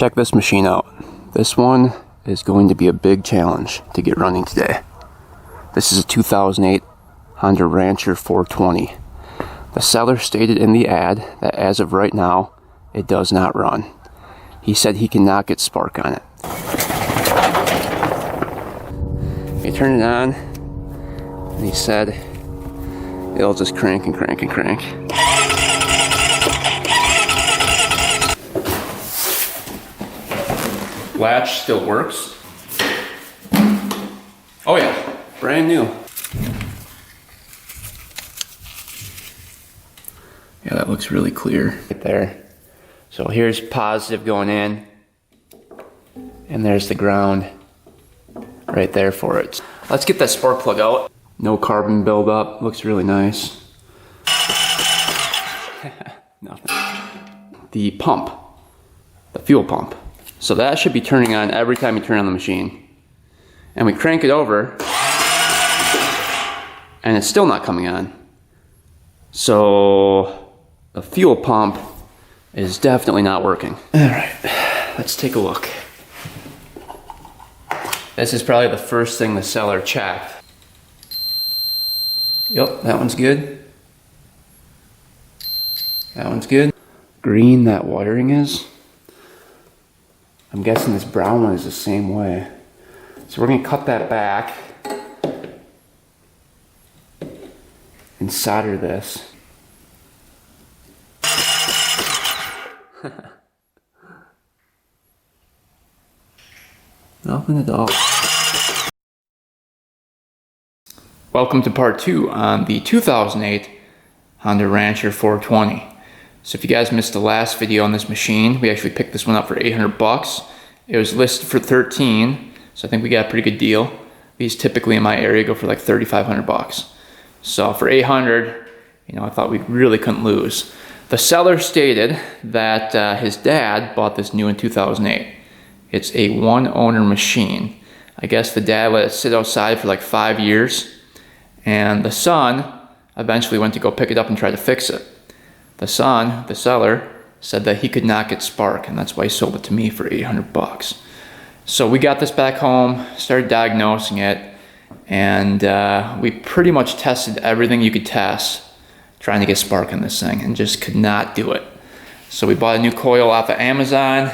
Check this machine out. This one is going to be a big challenge to get running today. This is a 2008 Honda Rancher 420. The seller stated in the ad that as of right now, it does not run. He said he cannot get spark on it. He turned it on, and he said it'll just crank and crank and crank. Latch still works. Oh yeah, brand new. Yeah, that looks really clear right there. So here's positive going in, and there's the ground right there for it. Let's get that spark plug out. No carbon buildup, looks really nice. Nothing. The pump, the fuel pump. So that should be turning on every time you turn on the machine. And we crank it over, and it's still not coming on. So the fuel pump is definitely not working. All right, let's take a look. This is probably the first thing the seller checked. Yep, that one's good. That one's good. Green, that wiring is. I'm guessing this brown one is the same way. So we're gonna cut that back and solder this. Nothing at all. Welcome to part 2 on the 2008 Honda Rancher 420. So if you guys missed the last video on this machine, we actually picked this one up for 800 bucks. It was listed for 13, so I think we got a pretty good deal. These typically in my area go for like 3,500 bucks. So for 800, I thought we really couldn't lose. The seller stated that his dad bought this new in 2008. It's a one-owner machine. I guess the dad let it sit outside for like 5 years, and the son eventually went to go pick it up and try to fix it. The son, the seller, said that he could not get spark, and that's why he sold it to me for 800 bucks. So we got this back home, started diagnosing it, and we pretty much tested everything you could test trying to get spark on this thing, and just could not do it. So we bought a new coil off of Amazon,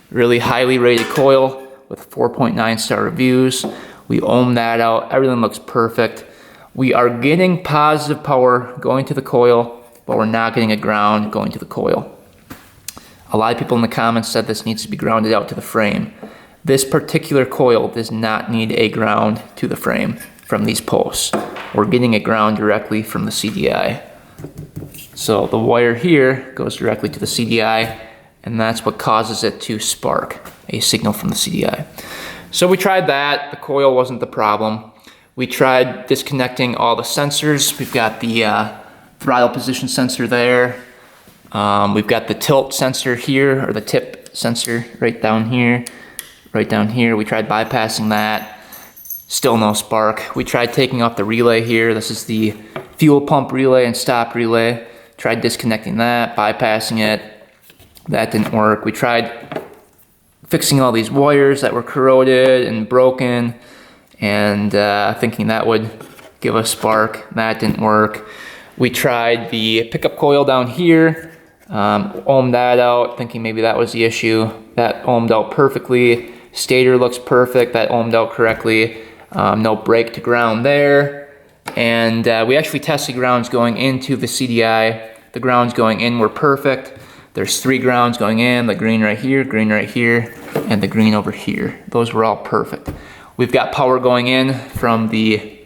really highly rated coil with 4.9 star reviews. We ohmed that out, everything looks perfect. We are getting positive power going to the coil, but we're not getting a ground going to the coil. A lot of people in the comments said this needs to be grounded out to the frame. This particular coil does not need a ground to the frame from these posts. We're getting a ground directly from the CDI. So the wire here goes directly to the CDI, and that's what causes it to spark, a signal from the CDI. So we tried that, the coil wasn't the problem. We tried disconnecting all the sensors. We've got the throttle position sensor there. We've got the tilt sensor here, or the tip sensor right down here. Right down here, we tried bypassing that. Still no spark. We tried taking off the relay here. This is the fuel pump relay and stop relay. Tried disconnecting that, bypassing it. That didn't work. We tried fixing all these wires that were corroded and broken, and thinking that would give us spark. That didn't work. We tried the pickup coil down here, ohmed that out, thinking maybe that was the issue. That ohmed out perfectly. Stator looks perfect, that ohmed out correctly. No break to ground there. And we actually tested grounds going into the CDI. The grounds going in were perfect. There's 3 grounds going in, the green right here, and the green over here. Those were all perfect. We've got power going in from the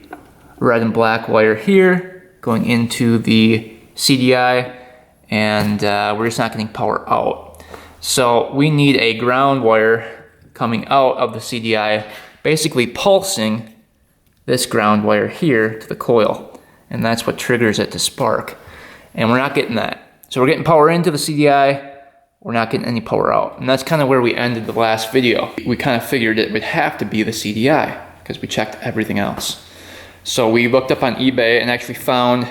red and black wire here, going into the CDI, and we're just not getting power out. So we need a ground wire coming out of the CDI, basically pulsing this ground wire here to the coil, and that's what triggers it to spark. And we're not getting that. So we're getting power into the CDI, we're not getting any power out. And that's kind of where we ended the last video. We kind of figured it would have to be the CDI because we checked everything else. So we looked up on eBay and actually found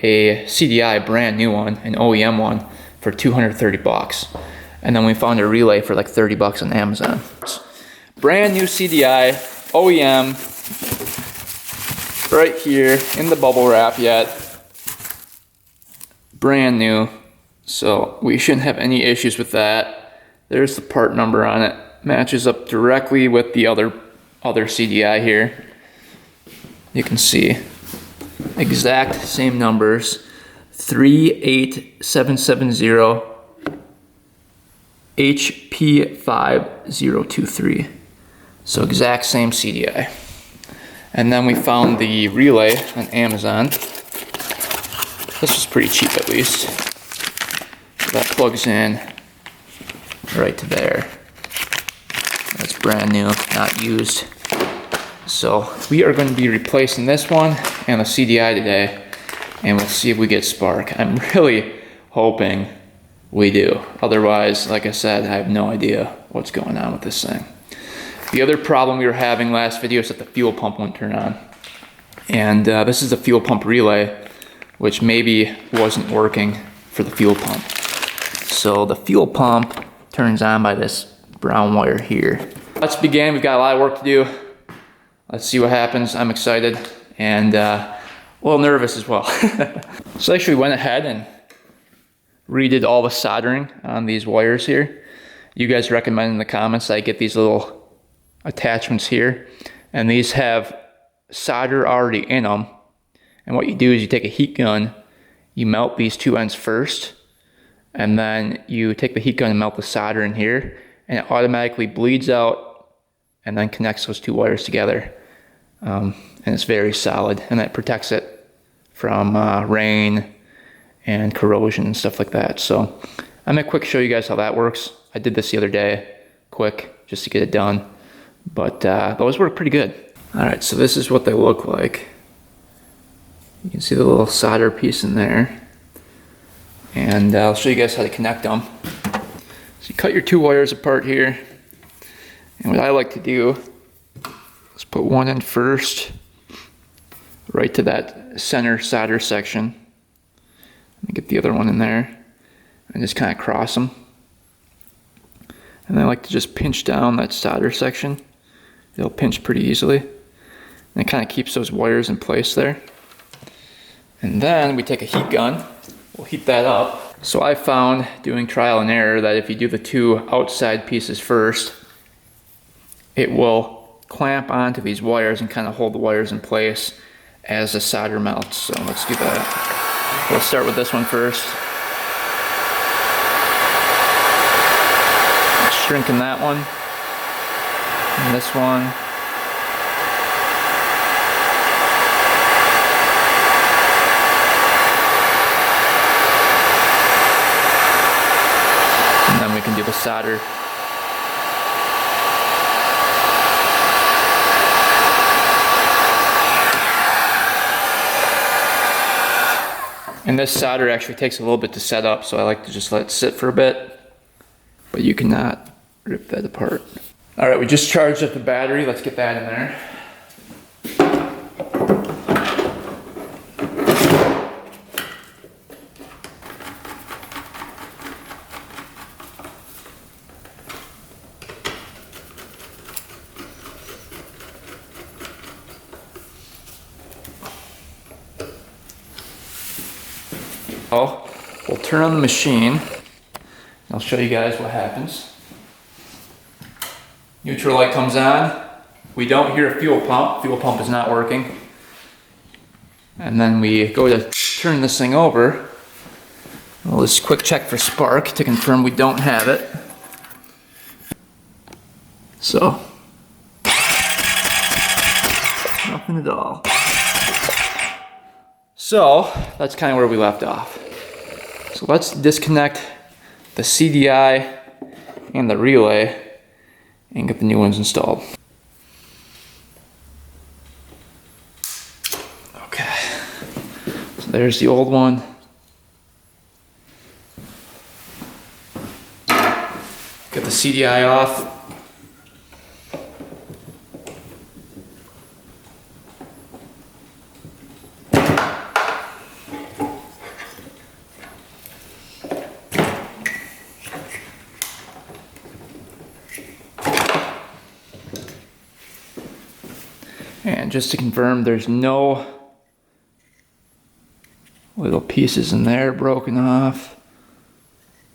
a CDI, brand new one, an OEM one, for 230 bucks. And then we found a relay for like 30 bucks on Amazon. Brand new CDI, OEM, right here in the bubble wrap yet. Brand new, so we shouldn't have any issues with that. There's the part number on it. Matches up directly with the other CDI here. You can see exact same numbers. 38770 HP5023. So exact same CDI. And then we found the relay on Amazon. This was pretty cheap at least. So that plugs in right to there. That's brand new, not used. So we are going to be replacing this one and the CDI today, and we'll see if we get spark. I'm really hoping we do. Otherwise, like I said, I have no idea what's going on with this thing. The other problem we were having last video is that the fuel pump wouldn't turn on. And this is the fuel pump relay, which maybe wasn't working for the fuel pump. So the fuel pump turns on by this brown wire here. Let's begin. We've got a lot of work to do. Let's see what happens. I'm excited and a little nervous as well. So I actually went ahead and redid all the soldering on these wires here. You guys recommend in the comments that I get these little attachments here, and these have solder already in them. And what you do is you take a heat gun, you melt these two ends first, and then you take the heat gun and melt the solder in here, and it automatically bleeds out and then connects those two wires together. And it's very solid, and that protects it from rain and corrosion and stuff like that. So I'm gonna quick show you guys how that works. I did this the other day, quick, just to get it done. But those work pretty good. All right, so this is what they look like. You can see the little solder piece in there. And I'll show you guys how to connect them. So you cut your two wires apart here. And what I like to do is put one end first, right to that center solder section. And get the other one in there and just kind of cross them. And I like to just pinch down that solder section. It'll pinch pretty easily. And it kind of keeps those wires in place there. And then we take a heat gun, we'll heat that up. So I found, doing trial and error, that if you do the two outside pieces first, it will clamp onto these wires and kind of hold the wires in place as the solder melts. So let's do that. We'll start with this one first. Shrinking that one. And this one. And then we can do the solder. And this solder actually takes a little bit to set up, so I like to just let it sit for a bit. But you cannot rip that apart. All right, we just charged up the battery. Let's get that in there. We'll turn on the machine. I'll show you guys what happens. Neutral light comes on. We don't hear a fuel pump. Fuel pump is not working. And then we go to turn this thing over. We'll just quick check for spark to confirm we don't have it. So, nothing at all. So, that's kind of where we left off. So let's disconnect the CDI and the relay and get the new ones installed. Okay, so there's the old one. Get the CDI off. And just to confirm, there's no little pieces in there broken off.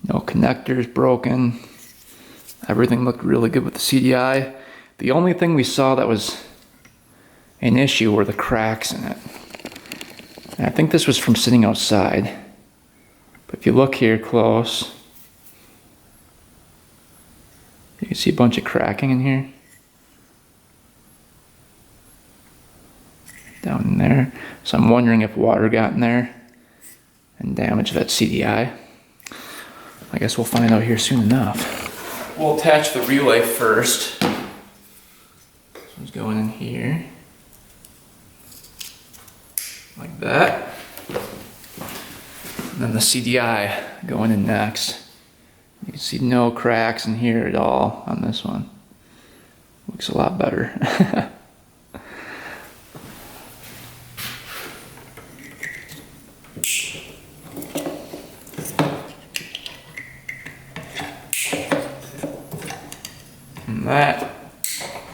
No connectors broken. Everything looked really good with the CDI. The only thing we saw that was an issue were the cracks in it. And I think this was from sitting outside. But if you look here close, you can see a bunch of cracking in here. Down in there. So I'm wondering if water got in there and damaged that CDI. I guess we'll find out here soon enough. We'll attach the relay first. This one's going in here. Like that. And then the CDI going in next. You can see no cracks in here at all on this one. Looks a lot better. And that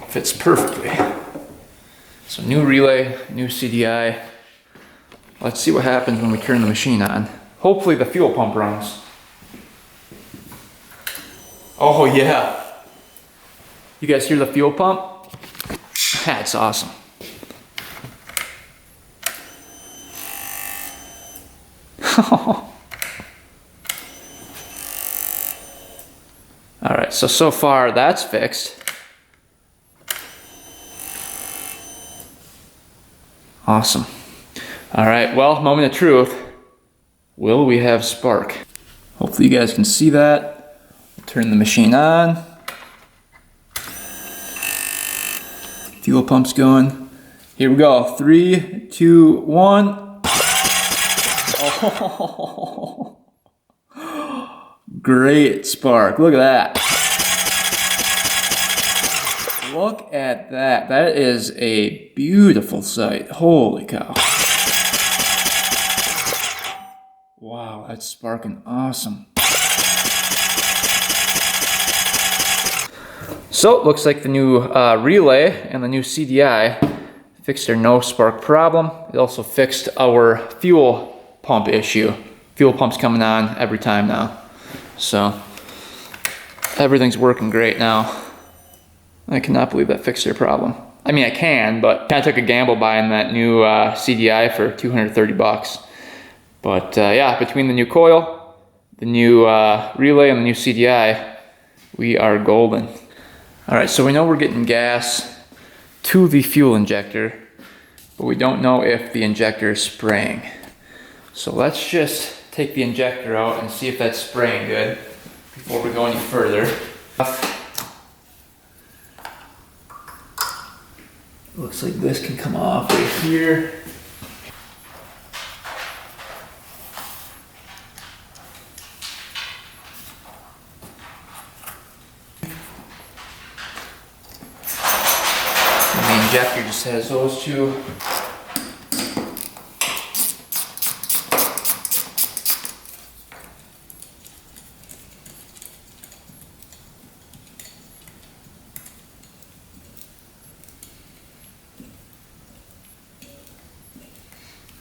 fits perfectly. So new relay, new CDI. Let's see what happens when we turn the machine on. Hopefully the fuel pump runs. Oh yeah. You guys hear the fuel pump? That's awesome. Alright, so far that's fixed. Awesome. Alright, well, moment of truth. Will we have spark? Hopefully you guys can see that. Turn the machine on. Fuel pump's going. Here we go. 3, 2, 1. Oh. Great spark. Look at that. Look at that. That is a beautiful sight. Holy cow. Wow, that's sparking awesome. So it looks like the new relay and the new CDI fixed our no spark problem. It also fixed our fuel pump issue. Fuel pump's coming on every time now. So everything's working great now. I cannot believe that fixed their problem. I mean, I can, but I took a gamble buying that new CDI for 230 bucks. But yeah, between the new coil, the new relay, and the new CDI, we are golden. All right, so we know we're getting gas to the fuel injector, but we don't know if the injector is spraying. So let's just take the injector out and see if that's spraying good before we go any further. Looks like this can come off right here. And the injector just has those two.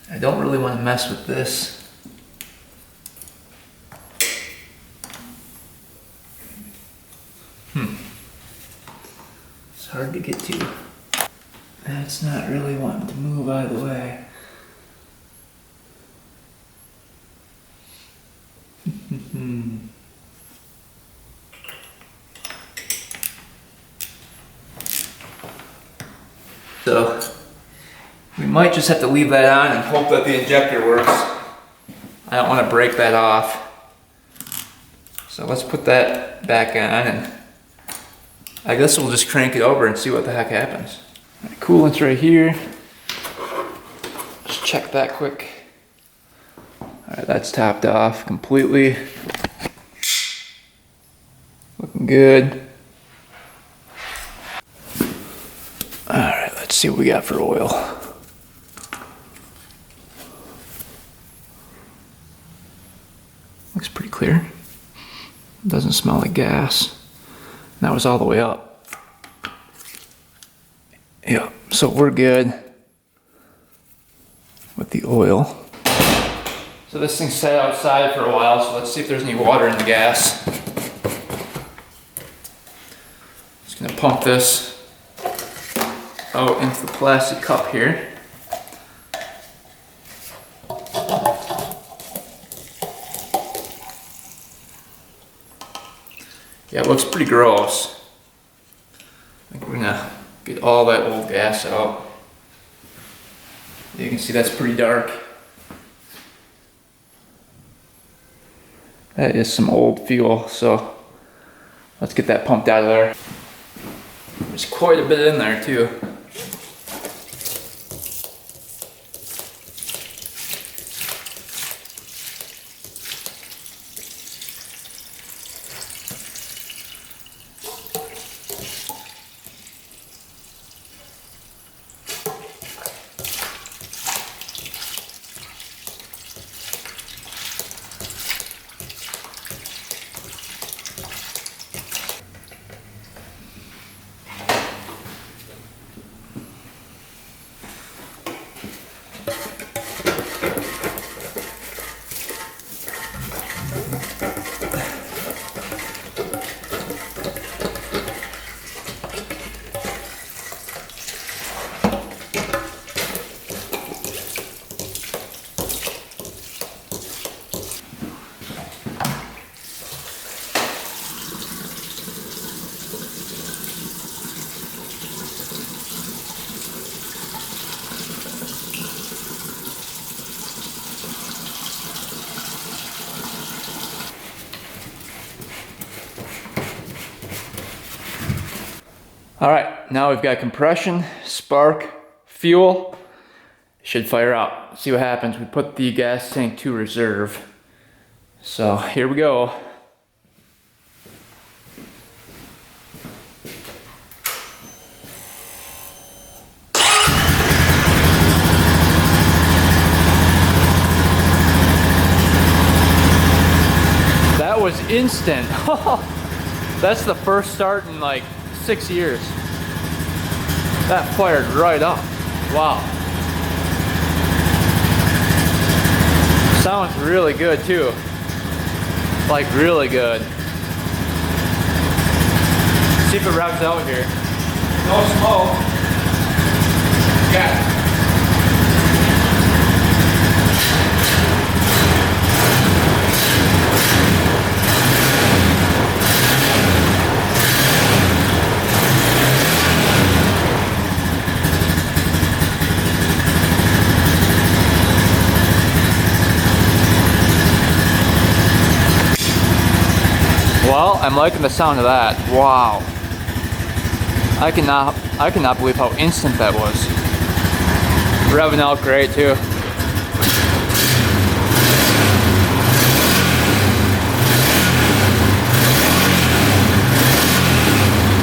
I don't really want to mess with this. It's hard to get to. That's not really wanting to move out of the way. So we might just have to leave that on and hope that the injector works. I don't want to break that off. So let's put that back on, and I guess we'll just crank it over and see what the heck happens. Right, coolant's right here. Just check that quick. Alright, that's topped off completely. Looking good. Alright, let's see what we got for oil. Looks pretty clear. Doesn't smell like gas. That was all the way up. Yeah, so we're good with the oil. So this thing sat outside for a while, so let's see if there's any water in the gas. Just gonna pump this out into the plastic cup here. Yeah, it looks pretty gross. I think we're gonna get all that old gas out. You can see that's pretty dark. That is some old fuel, so let's get that pumped out of there. There's quite a bit in there too. All right, now we've got compression, spark, fuel. Should fire up. See what happens. We put the gas tank to reserve. So here we go. That was instant. That's the first start in like 6 years. That fired right up. Wow. Sounds really good too. Like really good. See if it revs out here. No smoke. Yeah. Well, I'm liking the sound of that. Wow. I cannot believe how instant that was. Revving out great too.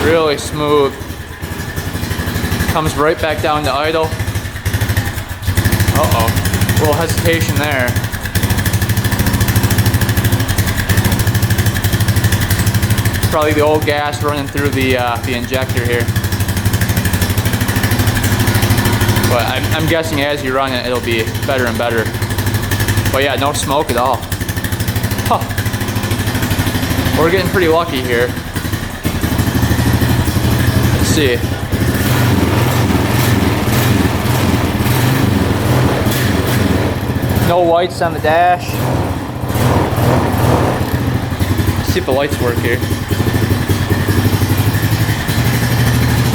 Really smooth. Comes right back down to idle. Uh-oh. A little hesitation there. Probably the old gas running through the injector here. But I'm guessing as you run it, it'll be better and better. But yeah, no smoke at all. Huh. We're getting pretty lucky here. Let's see. No lights on the dash. Let's see if the lights work here.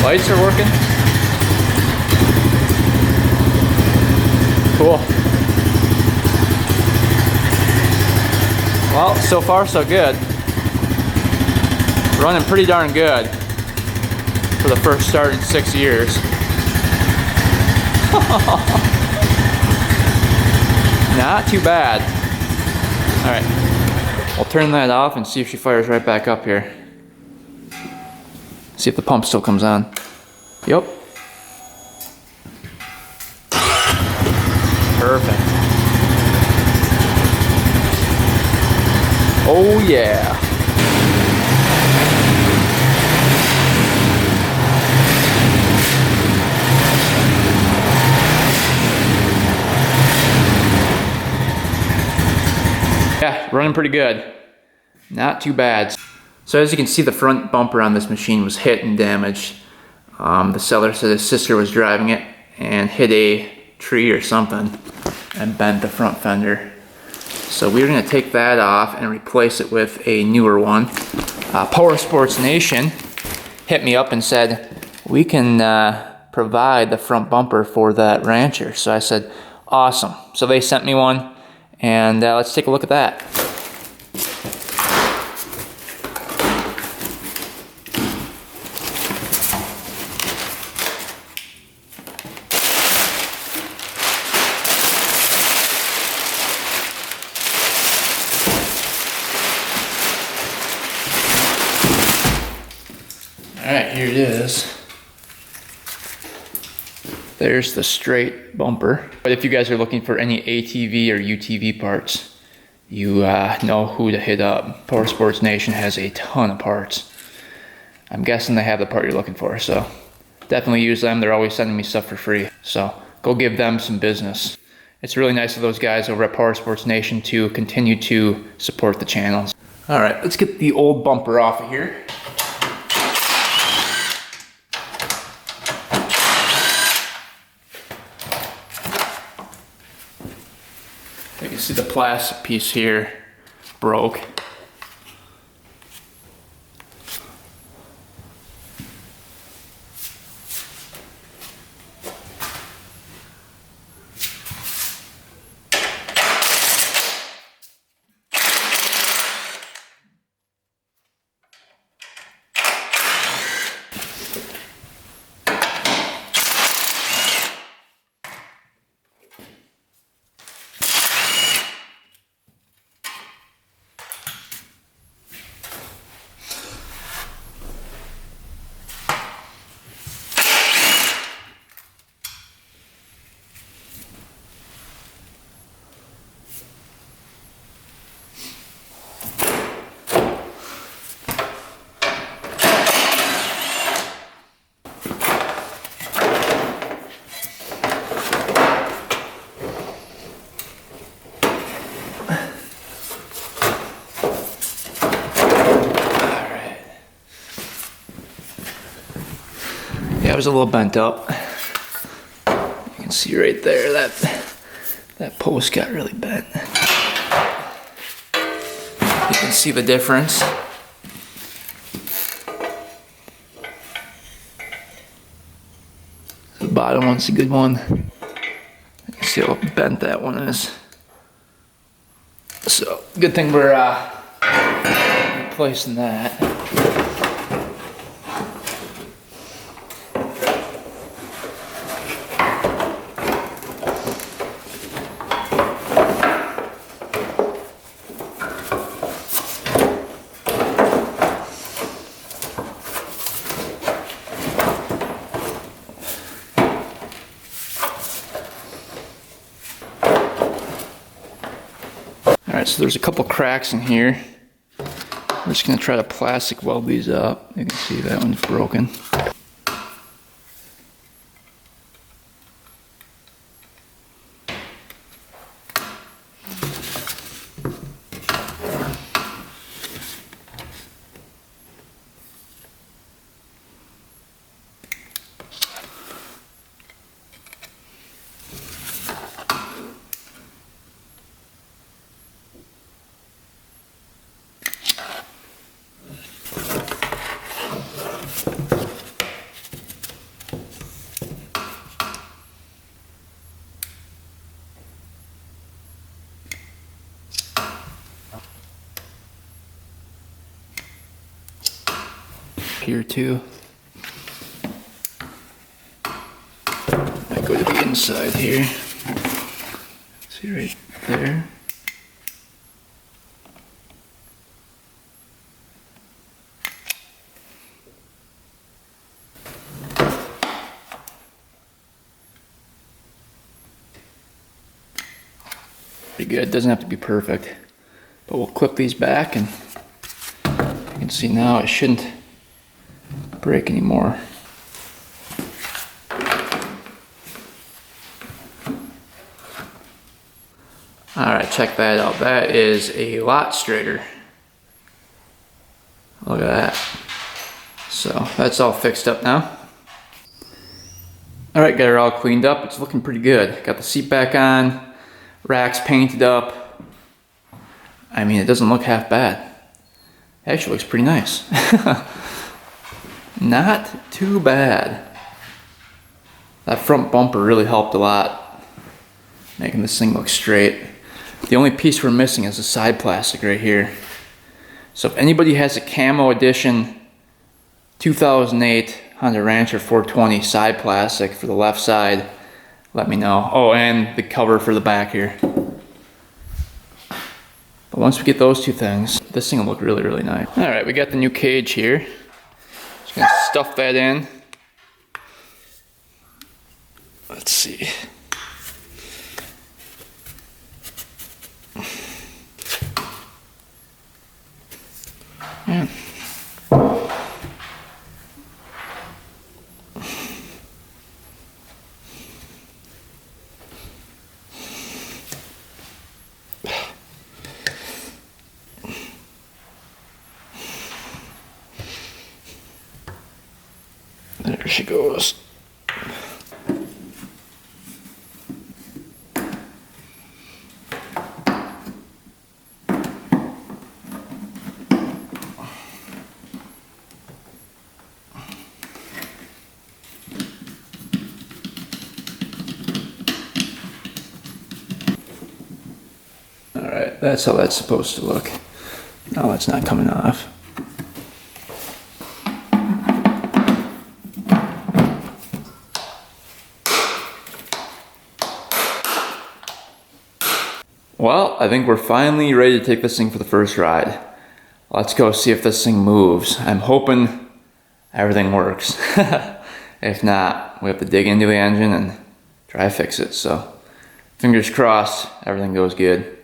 Lights are working. Cool. Well, so far so good. Running pretty darn good for the first start in 6 years. Not too bad. Alright, I'll turn that off and see if she fires right back up here. See if the pump still comes on. Yep. Perfect. Oh yeah. running pretty good. Not too bad. So as you can see, the front bumper on this machine was hit and damaged. The seller said his sister was driving it and hit a tree or something and bent the front fender. So we're gonna take that off and replace it with a newer one. Power Sports Nation hit me up and said, we can provide the front bumper for that Rancher. So I said, awesome. So they sent me one, and let's take a look at that. Alright, here it is. There's the straight bumper. But if you guys are looking for any ATV or UTV parts, you know who to hit up. Power Sports Nation has a ton of parts. I'm guessing they have the part you're looking for, so definitely use them. They're always sending me stuff for free, so go give them some business. It's really nice of those guys over at Power Sports Nation to continue to support the channels. Alright, let's get the old bumper off of here. You can see the plastic piece here broke. Yeah, it was a little bent up. You can see right there that post got really bent. You can see the difference. The bottom one's a good one. You can see how bent that one is. So, good thing we're replacing that. Alright, so there's a couple cracks in here. We're just going to try to plastic weld these up. You can see that one's broken. Here too. I go to the inside here. See right there. Pretty good. It doesn't have to be perfect, but we'll clip these back, and you can see now it shouldn't break anymore. Alright, check check that out. That is a lot straighter. Look at that. So that's all fixed up now. All right, got it all cleaned up. It's looking pretty good. Got the seat back on, racks painted up. I mean, it doesn't look half bad. It actually looks pretty nice. Not too bad. That front bumper really helped a lot, making this thing look straight. The only piece we're missing is the side plastic right here. So if anybody has a camo edition 2008 Honda Rancher 420 side plastic for the left side, let me know. Oh, and the cover for the back here. But once we get those two things, this thing will look really, really nice. All right, we got the new cage here. Just gonna stuff that in. Let's see. Yeah. There she goes. Alright, that's how that's supposed to look. No, it's not coming off. Well, I think we're finally ready to take this thing for the first ride. Let's go see if this thing moves. I'm hoping everything works. If not, we have to dig into the engine and try to fix it. So, fingers crossed, everything goes good.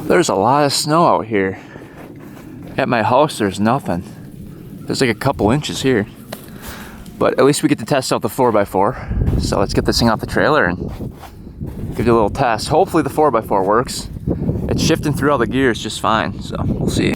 There's a lot of snow out here. At my house, there's nothing. There's like a couple inches here. But at least we get to test out the 4x4. So let's get this thing off the trailer and give it a little test. Hopefully the 4x4 works. It's shifting through all the gears just fine, so we'll see.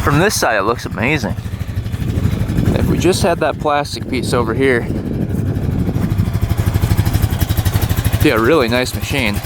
From this side, it looks amazing. If we just had that plastic piece over here, it'd be a really nice machine.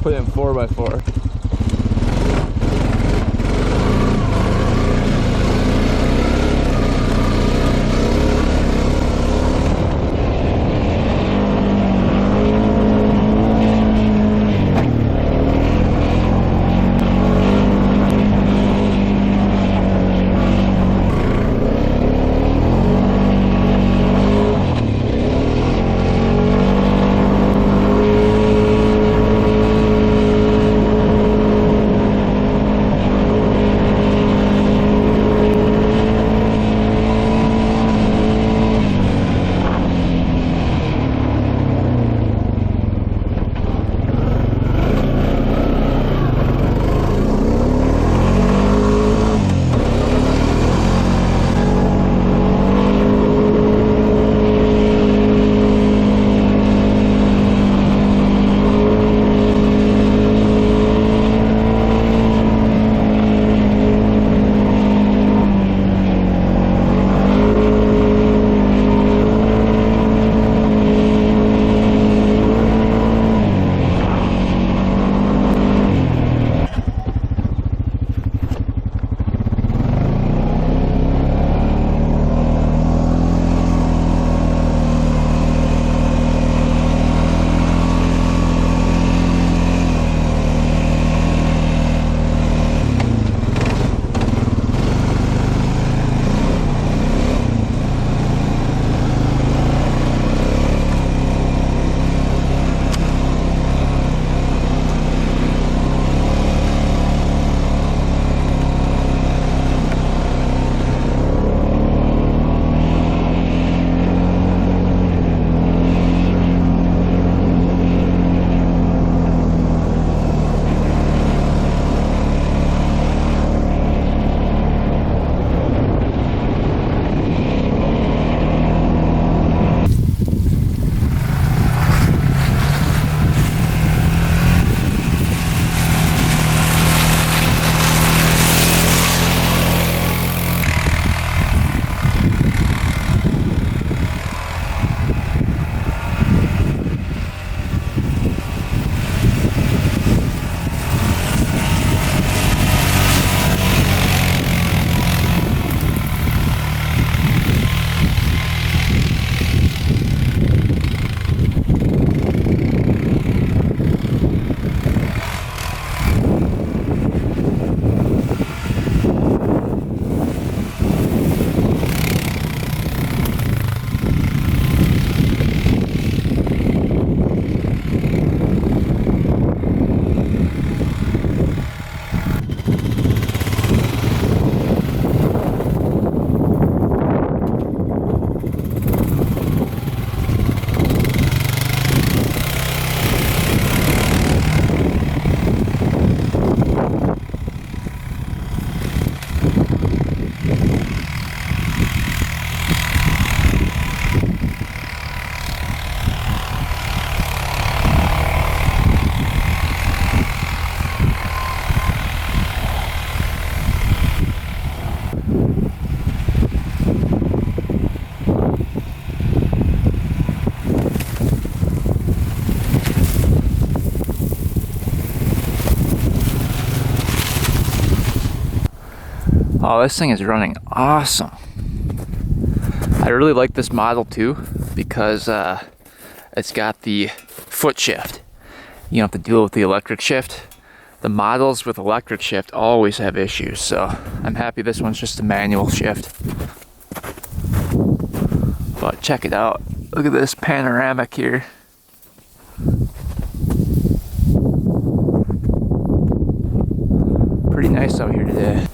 put it in 4x4. Oh, this thing is running awesome. I really like this model too because it's got the foot shift. You don't have to deal with the electric shift. The models with electric shift always have issues, so I'm happy this one's just a manual shift. But check it out. Look at this panoramic here. Pretty nice out here today.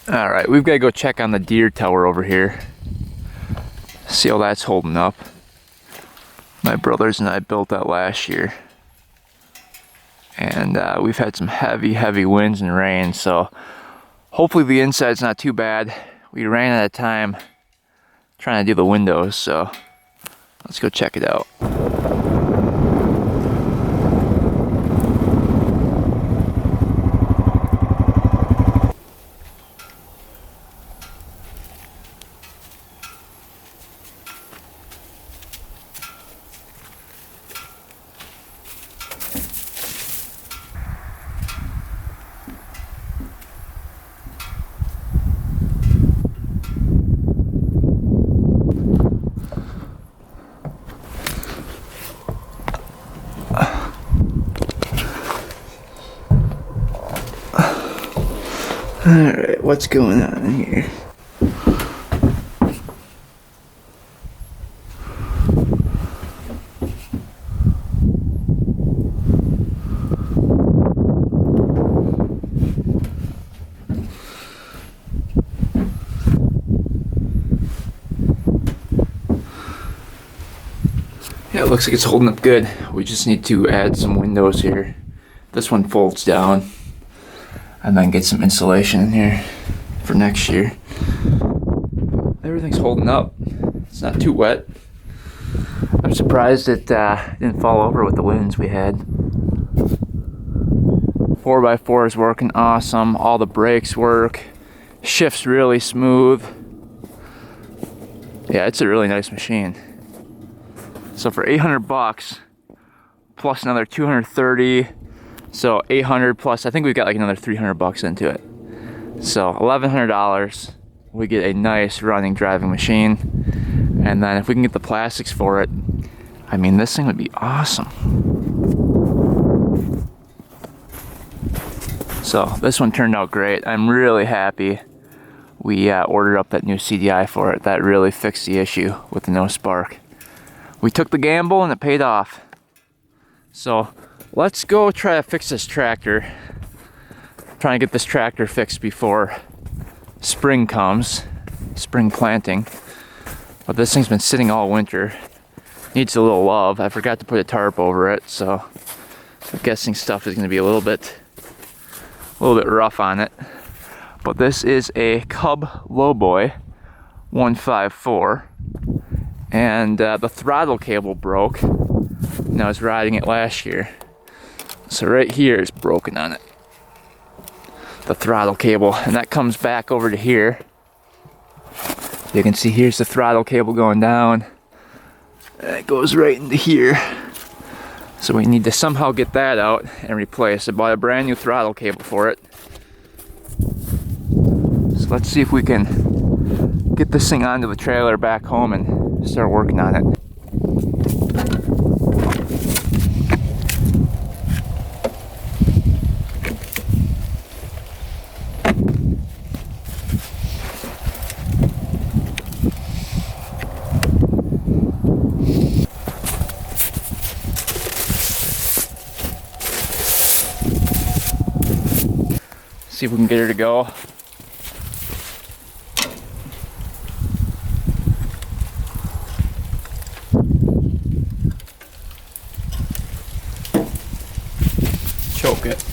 Alright, we've got to go check on the deer tower over here. See how that's holding up. My brothers and I built that last year. And we've had some heavy winds and rain, so hopefully the inside's not too bad. We ran out of time trying to do the windows, so let's go check it out. Alright, what's going on in here? Yeah, it looks like it's holding up good. We just need to add some windows here. This one folds down. And then get some insulation in here for next year. Everything's holding up. It's not too wet. I'm surprised it didn't fall over with the winds we had. 4x4 is working awesome. All the brakes work. Shifts really smooth. Yeah, it's a really nice machine. So for 800 bucks plus another 230. So 800 plus, I think we've got like another 300 bucks into it. So $1,100, we get a nice running driving machine. And then if we can get the plastics for it, I mean, this thing would be awesome. So this one turned out great. I'm really happy we ordered up that new CDI for it. That really fixed the issue with the no spark. We took the gamble and it paid off. So let's go try to fix this tractor. Trying to get this tractor fixed before spring comes, spring planting. But this thing's been sitting all winter. Needs a little love. I forgot to put a tarp over it, so I'm guessing stuff is going to be a little bit rough on it. But this is a Cub Lowboy 154, and the throttle cable broke. And I was riding it last year. So right here is broken on it. The throttle cable, and that comes back over to here. You can see here's the throttle cable going down. And it goes right into here. So we need to somehow get that out and replace. I bought a brand new throttle cable for it. So let's see if we can get this thing onto the trailer back home and start working on it. See if we can get her to go. Choke it.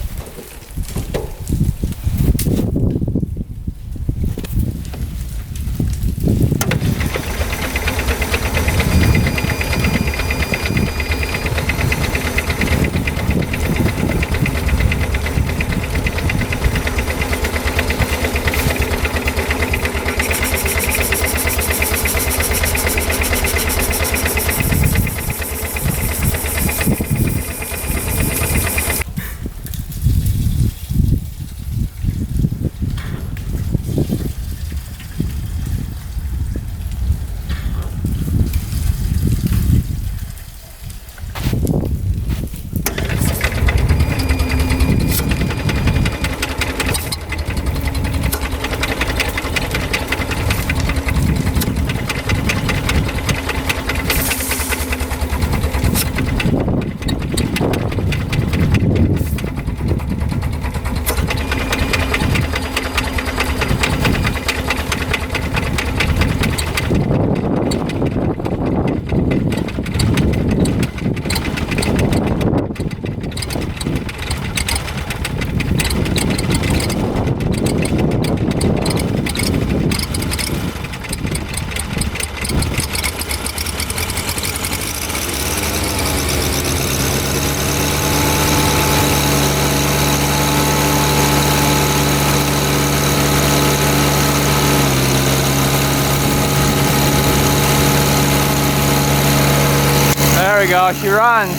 we go, she runs.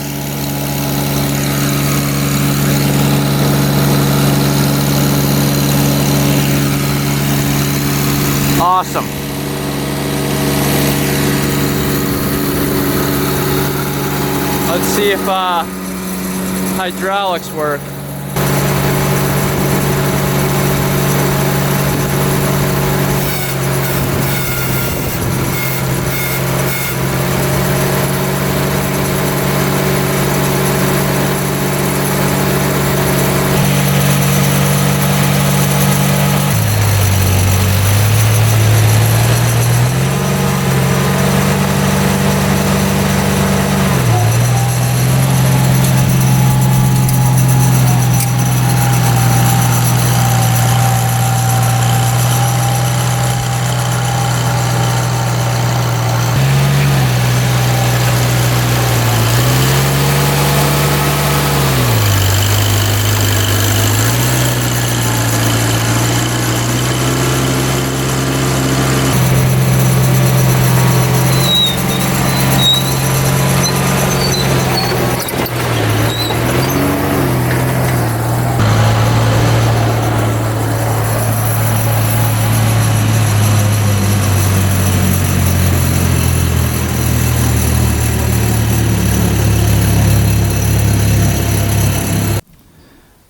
Awesome. Let's see if hydraulics work.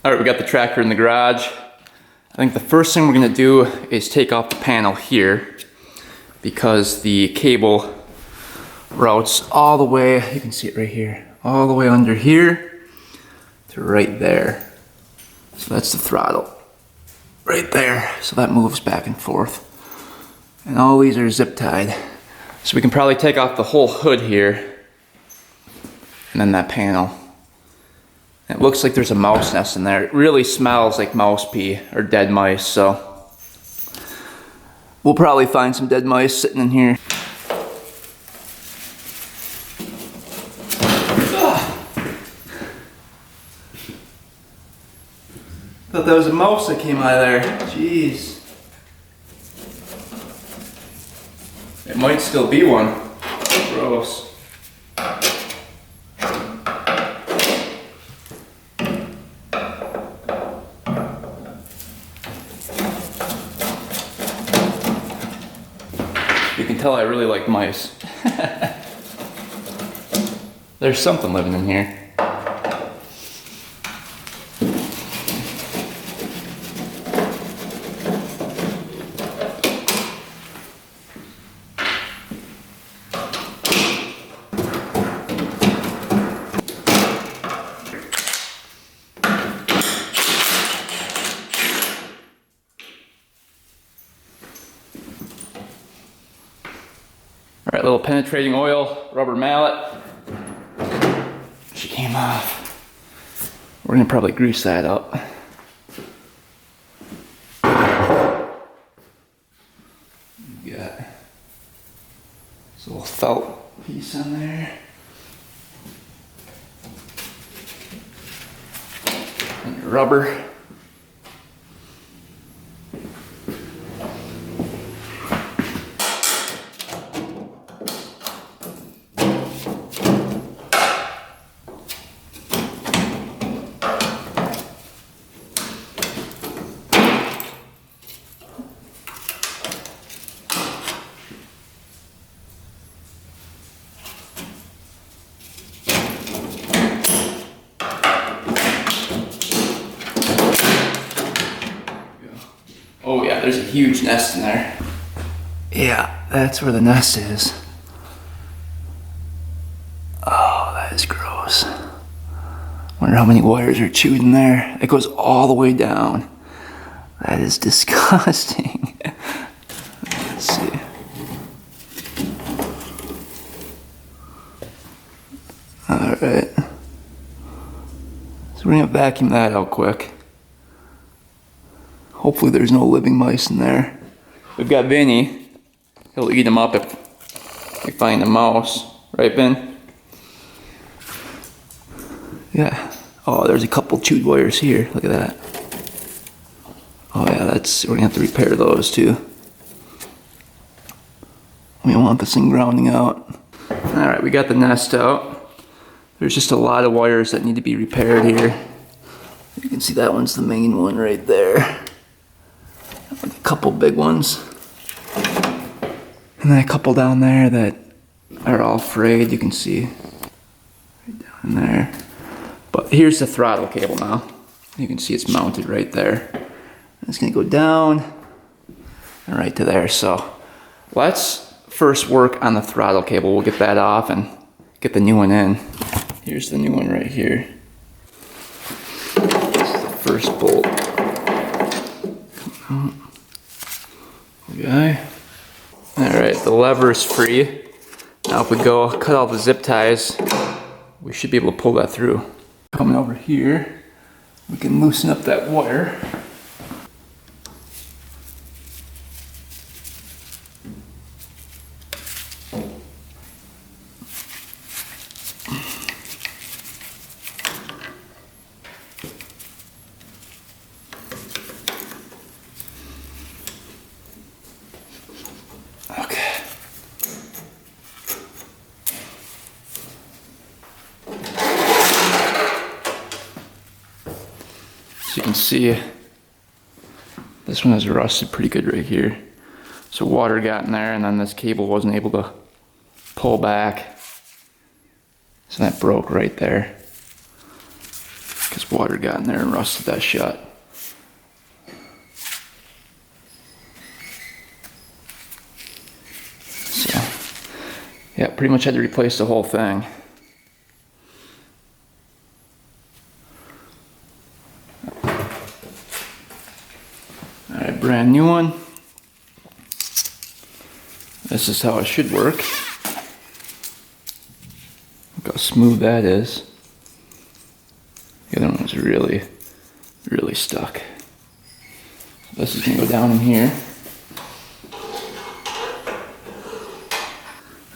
All right, we got the tractor in the garage. I think the first thing we're gonna do is take off the panel here because the cable routes all the way, you can see it right here, all the way under here to right there. So that's the throttle right there. So that moves back and forth. And all these are zip tied. So we can probably take off the whole hood here and then that panel. It looks like there's a mouse nest in there. It really smells like mouse pee or dead mice, so we'll probably find some dead mice sitting in here. Thought that was a mouse that came out of there. Jeez. It might still be one. Gross. You can tell I really like mice. There's something living in here. All right, little penetrating oil, rubber mallet. She came off. We're gonna probably grease that up. You got this little felt piece on there. And your rubber. Oh yeah, there's a huge nest in there. Yeah, that's where the nest is. Oh, that is gross. Wonder how many wires are chewed in there. It goes all the way down. That is disgusting. Let's see. Alright. So we're gonna vacuum that out quick. Hopefully there's no living mice in there. We've got Vinny. He'll eat them up if we find a mouse. Right, Vin? Yeah. Oh, there's a couple chewed wires here. Look at that. Oh yeah, we're gonna have to repair those too. We don't want this thing grounding out. Alright, we got the nest out. There's just a lot of wires that need to be repaired here. You can see that one's the main one right there. A couple big ones. And then a couple down there that are all frayed, you can see. Right down there. But here's the throttle cable now. You can see it's mounted right there. It's gonna go down and right to there. So let's first work on the throttle cable. We'll get that off and get the new one in. Here's the new one right here. This is the first bolt. Come out. Okay. Alright, the lever is free. Now if we go cut all the zip ties, we should be able to pull that through. Coming over here, we can loosen up that wire. So you can see this one is rusted pretty good right here. So water got in there and then this cable wasn't able to pull back. So that broke right there. Because water got in there and rusted that shut. So yeah, pretty much had to replace the whole thing. Alright, brand new one. This is how it should work. Look how smooth that is. The other one was really, really stuck. So this is going to go down in here.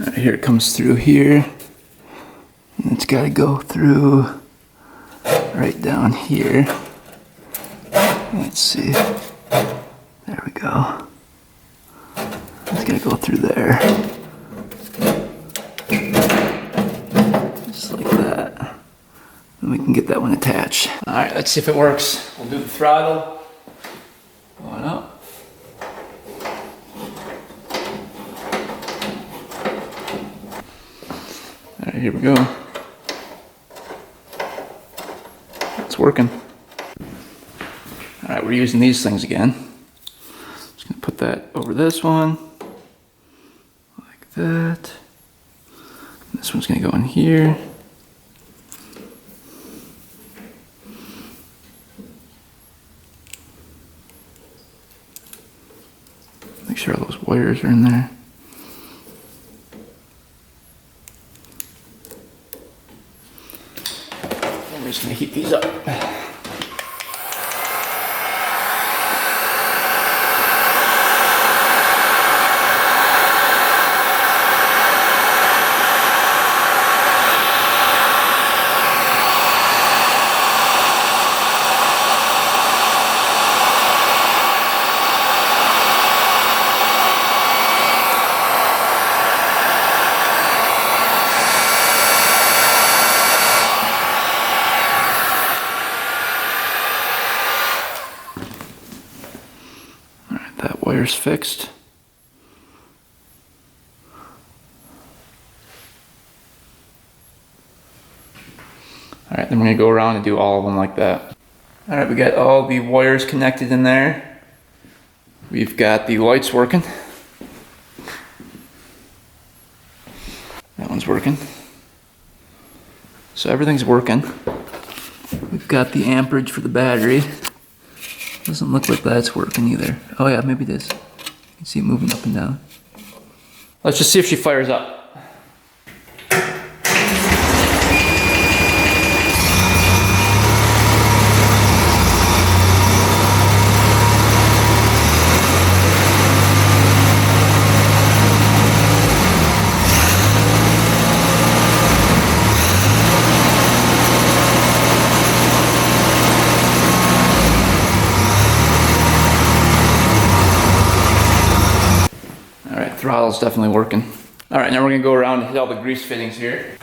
Alright, here it comes through here. And it's got to go through right down here. Let's see. There we go. It's gonna go through there. Just like that. Then we can get that one attached. Alright, let's see if it works. We'll do the throttle. Going up. Alright, here we go. It's working. Alright, we're using these things again. Just gonna put that over this one. Like that. This one's gonna go in here. Make sure all those wires are in there. And we're just gonna heat these up. Wire's fixed. Alright, then we're going to go around and do all of them like that. Alright, we got all the wires connected in there. We've got the lights working. That one's working. So everything's working. We've got the amperage for the battery. Doesn't look like that's working either. Oh yeah, maybe it is. You can see it moving up and down. Let's just see if she fires up. Throttle's definitely working. All right, now we're gonna go around and hit all the grease fittings here.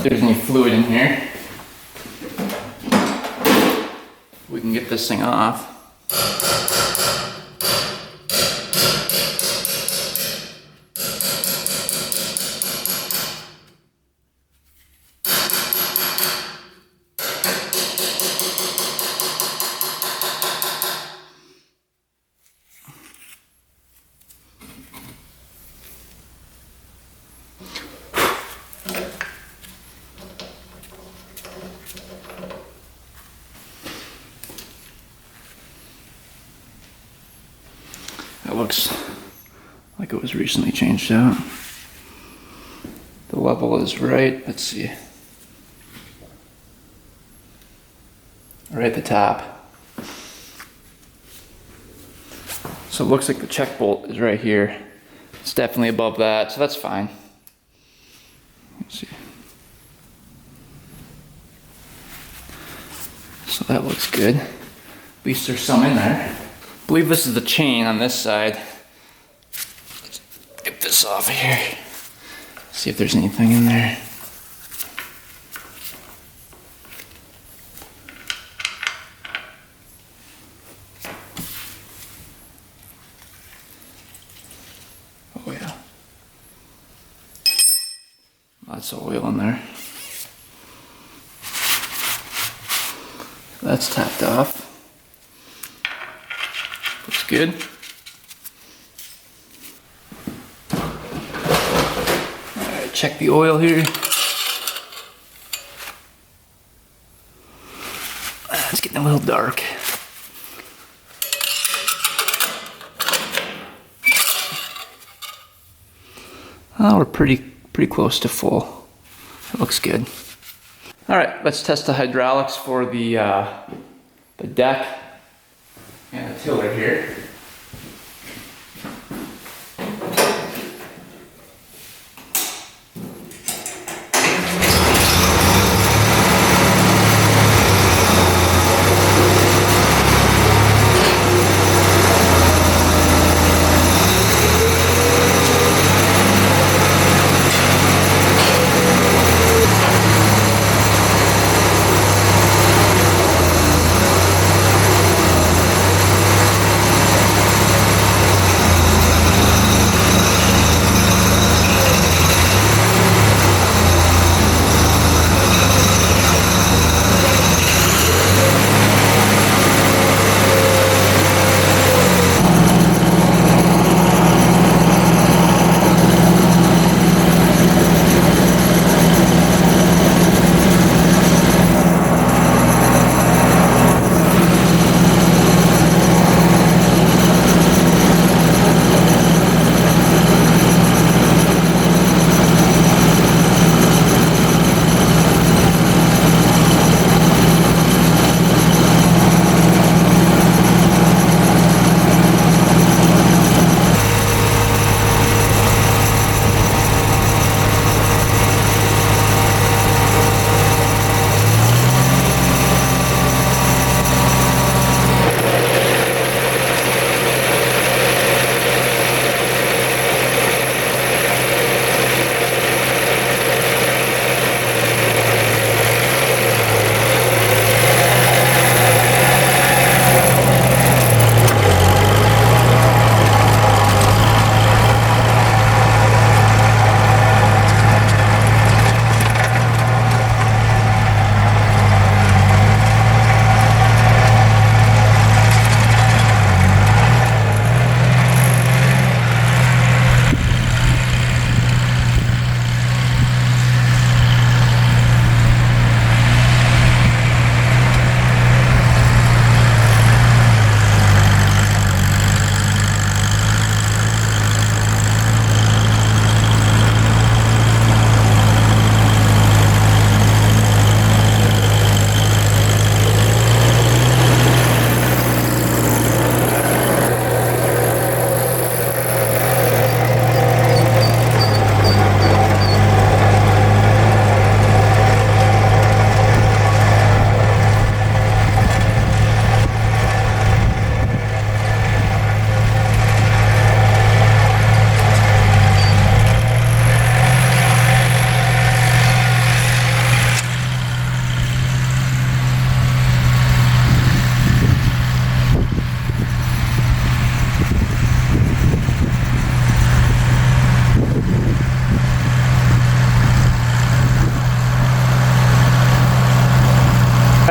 If there's any fluid in here, we can get this thing off. That looks like it was recently changed out. The level is right, let's see. Right at the top. So it looks like the check bolt is right here. It's definitely above that, so that's fine. Let's see. So that looks good. At least there's some in there. I believe this is the chain on this side. Let's get this off of here. See if there's anything in there. Oh yeah. Lots of oil in there. That's tapped off. Looks good. Alright, check the oil here. It's getting a little dark. Oh, we're pretty close to full. It looks good. Alright, let's test the hydraulics for the deck and the tiller here.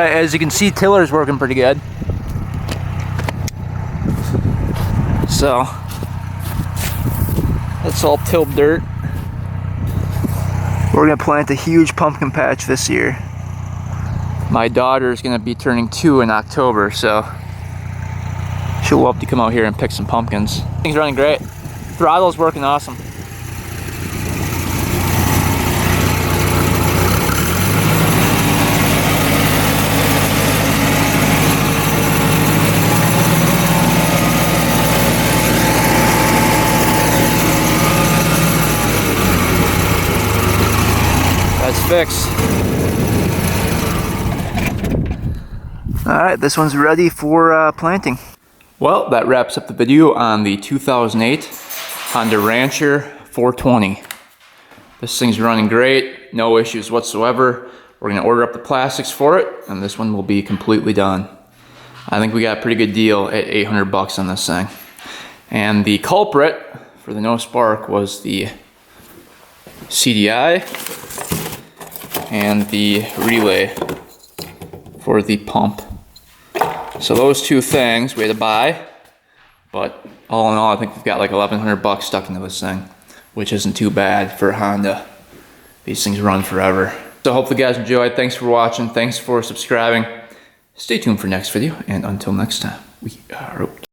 As you can see, tiller's working pretty good. So that's all tilled dirt. We're gonna plant a huge pumpkin patch this year. My daughter is gonna be turning 2 in October, so she'll love to come out here and pick some pumpkins. Things running great. Throttle's working awesome. That's fixed. Alright, this one's ready for planting. Well, that wraps up the video on the 2008 Honda Rancher 420. This thing's running great, no issues whatsoever. We're going to order up the plastics for it, and this one will be completely done. I think we got a pretty good deal at 800 bucks on this thing. And the culprit for the no spark was the CDI and the relay for the pump. So those two things we had to buy, but all in all I think we've got like 1,100 bucks stuck into this thing, which isn't too bad for a Honda. These things run forever. So hopefully you guys enjoyed. Thanks for watching, thanks for subscribing. Stay tuned for next video, and until next time, we are out.